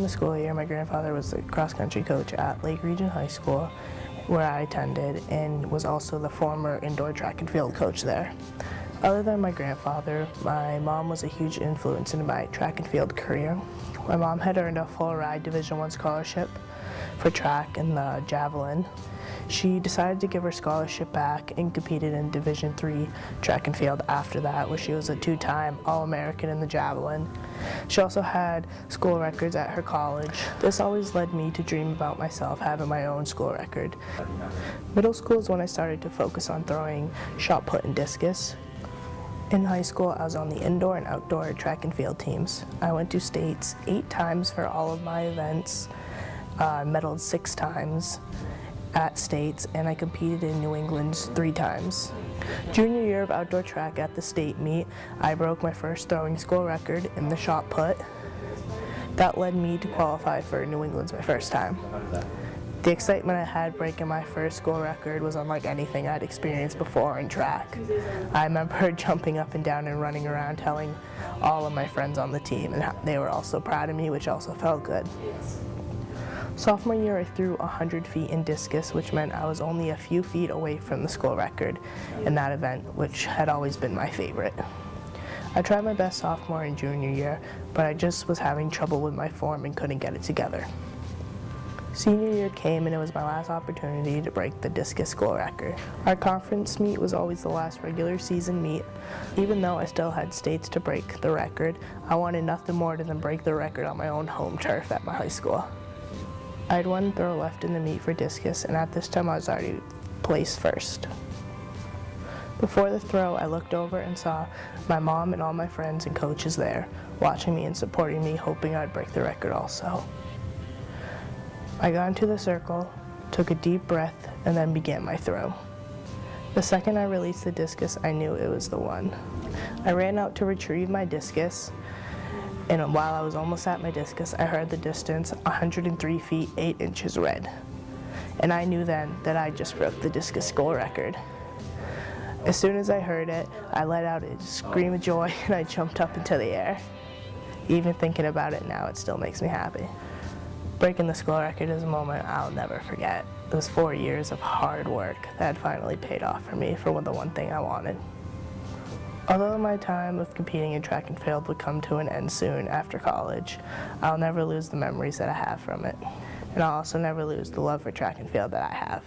the school year, my grandfather was the cross-country coach at Lake Region High School, where I attended, and was also the former indoor track and field coach there. Other than my grandfather, my mom was a huge influence in my track and field career. My mom had earned a full-ride Division I scholarship for track and the javelin. She decided to give her scholarship back and competed in Division III track and field after that, where she was a two-time All-American in the javelin. She also had school records at her college. This always led me to dream about myself having my own school record. Middle school is when I started to focus on throwing shot put and discus. In high school, I was on the indoor and outdoor track and field teams. I went to states 8 times for all of my events, medaled 6 times at states, and I competed in New England's 3 times. Junior year of outdoor track at the state meet, I broke my first throwing school record in the shot put. That led me to qualify for New England's my first time. The excitement I had breaking my first school record was unlike anything I'd experienced before in track. I remember jumping up and down and running around telling all of my friends on the team, and they were all so proud of me, which also felt good. Sophomore year, I threw 100 feet in discus, which meant I was only a few feet away from the school record in that event, which had always been my favorite. I tried my best sophomore and junior year, but I just was having trouble with my form and couldn't get it together. Senior year came, and it was my last opportunity to break the discus school record. Our conference meet was always the last regular season meet. Even though I still had states to break the record, I wanted nothing more than break the record on my own home turf at my high school. I had 1 throw left in the meet for discus, and at this time I was already placed first. Before the throw, I looked over and saw my mom and all my friends and coaches there, watching me and supporting me, hoping I'd break the record also. I got into the circle, took a deep breath, and then began my throw. The second I released the discus, I knew it was the one. I ran out to retrieve my discus, and while I was almost at my discus, I heard the distance 103 feet 8 inches read. And I knew then that I just broke the discus school record. As soon as I heard it, I let out a scream of joy and I jumped up into the air. Even thinking about it now, it still makes me happy. Breaking the school record is a moment I'll never forget. It was 4 years of hard work that had finally paid off for me for the one thing I wanted. Although my time of competing in track and field would come to an end soon after college, I'll never lose the memories that I have from it. And I'll also never lose the love for track and field that I have.